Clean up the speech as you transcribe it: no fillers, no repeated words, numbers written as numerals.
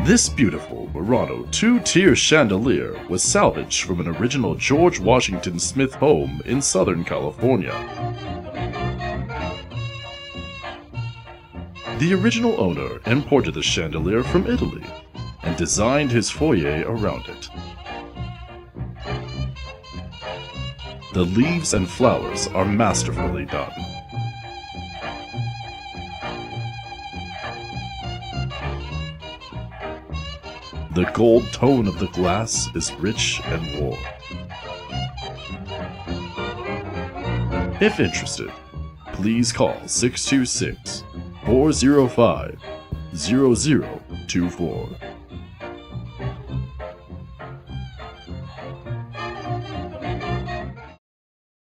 This beautiful Murano two-tier chandelier was salvaged from an original George Washington Smith home in Southern California. The original owner imported the chandelier from Italy and designed his foyer around it. The leaves and flowers are masterfully done. The gold tone of the glass is rich and warm. If interested, please call 626-405-0024.